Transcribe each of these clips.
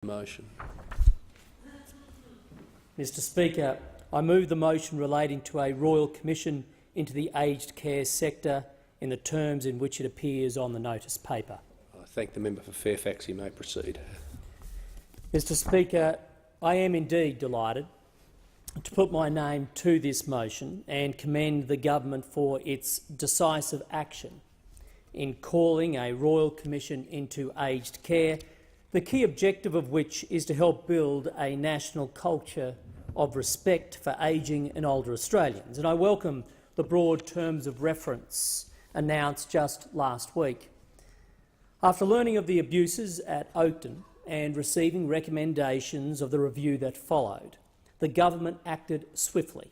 Motion. Mr Speaker, I move the motion relating to a Royal Commission into the aged care sector in the terms in which it appears on the notice paper. I thank the member for Fairfax. He may proceed. Mr Speaker, I am indeed delighted to put my name to this motion and commend the government for its decisive action in calling a Royal Commission into aged care, the key objective of which is to help build a national culture of respect for ageing and older Australians. And I welcome the broad terms of reference announced just last week. After learning of the abuses at Oakden and receiving recommendations of the review that followed, the government acted swiftly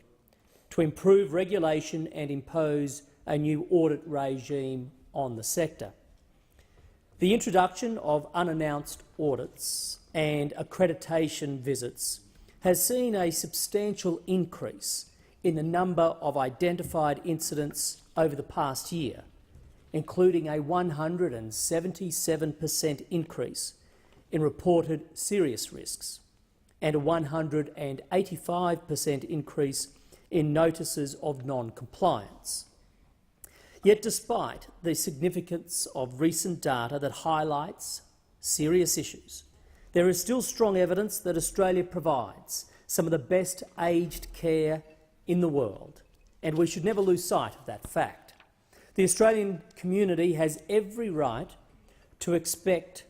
to improve regulation and impose a new audit regime on the sector. The introduction of unannounced audits and accreditation visits has seen a substantial increase in the number of identified incidents over the past year, including a 177% increase in reported serious risks and a 185% increase in notices of non-compliance. Yet despite the significance of recent data that highlights serious issues, there is still strong evidence that Australia provides some of the best aged care in the world, and we should never lose sight of that fact. The Australian community has every right to expect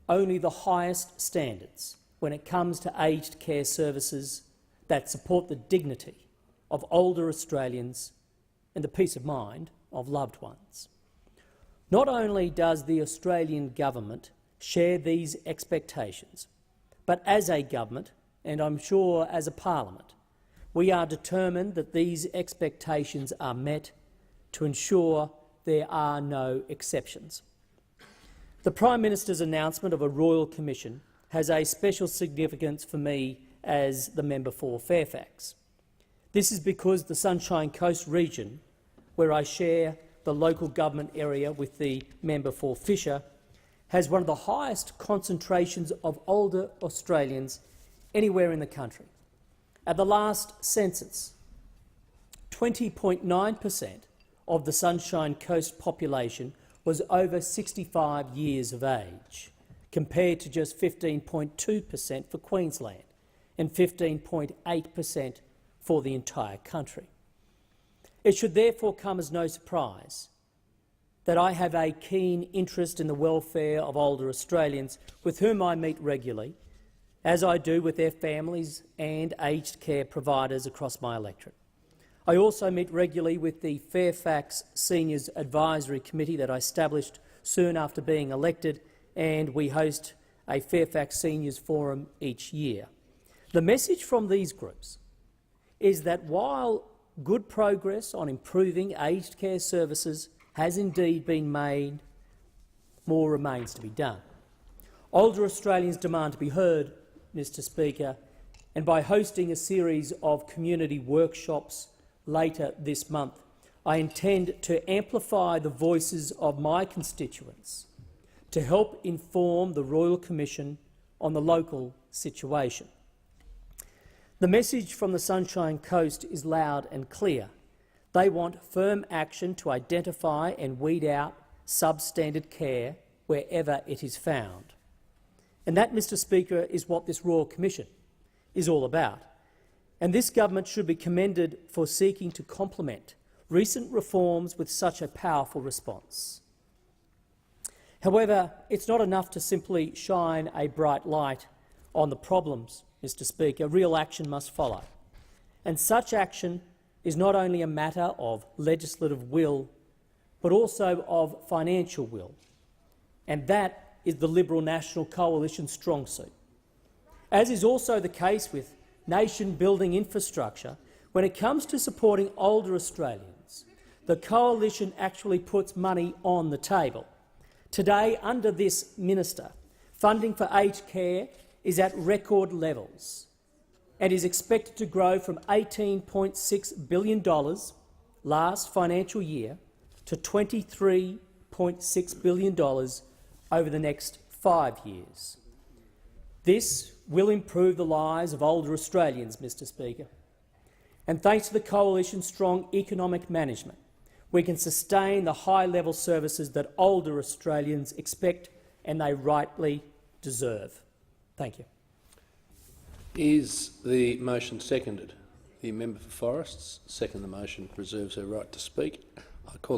only the highest standards when it comes to aged care services that support the dignity of older Australians and the peace of mind of loved ones. Not only does the Australian government share these expectations, but as a government, and I'm sure as a parliament, we are determined that these expectations are met to ensure there are no exceptions. The Prime Minister's announcement of a Royal Commission has a special significance for me as the member for Fairfax. This is because the Sunshine Coast region, where I share the local government area with the member for Fisher, has one of the highest concentrations of older Australians anywhere in the country. At the last census, 20.9% of the Sunshine Coast population was over 65 years of age, compared to just 15.2% for Queensland and 15.8% for the entire country. It should therefore come as no surprise that I have a keen interest in the welfare of older Australians with whom I meet regularly, as I do with their families and aged care providers across my electorate. I also meet regularly with the Fairfax Seniors Advisory Committee that I established soon after being elected, and we host a Fairfax Seniors Forum each year. The message from these groups is that while good progress on improving aged care services has indeed been made, more remains to be done. Older Australians demand to be heard, Mr Speaker, and by hosting a series of community workshops later this month, I intend to amplify the voices of my constituents to help inform the Royal Commission on the local situation. The message from the Sunshine Coast is loud and clear. They want firm action to identify and weed out substandard care wherever it is found. And that, Mr Speaker, is what this Royal Commission is all about. And this government should be commended for seeking to complement recent reforms with such a powerful response. However, it's not enough to simply shine a bright light on the problems, Mr Speaker. Real action must follow. And such action is not only a matter of legislative will, but also of financial will. And that is the Liberal National Coalition's strong suit. As is also the case with nation-building infrastructure, when it comes to supporting older Australians, the Coalition actually puts money on the table. Today, under this minister, funding for aged care is at record levels and is expected to grow from $18.6 billion last financial year to $23.6 billion over the next 5 years. This will improve the lives of older Australians, Mr Speaker. And thanks to the Coalition's strong economic management, we can sustain the high-level services that older Australians expect and they rightly deserve. Thank you. Is the motion seconded? The member for Forests second the motion, reserves her right to speak. I call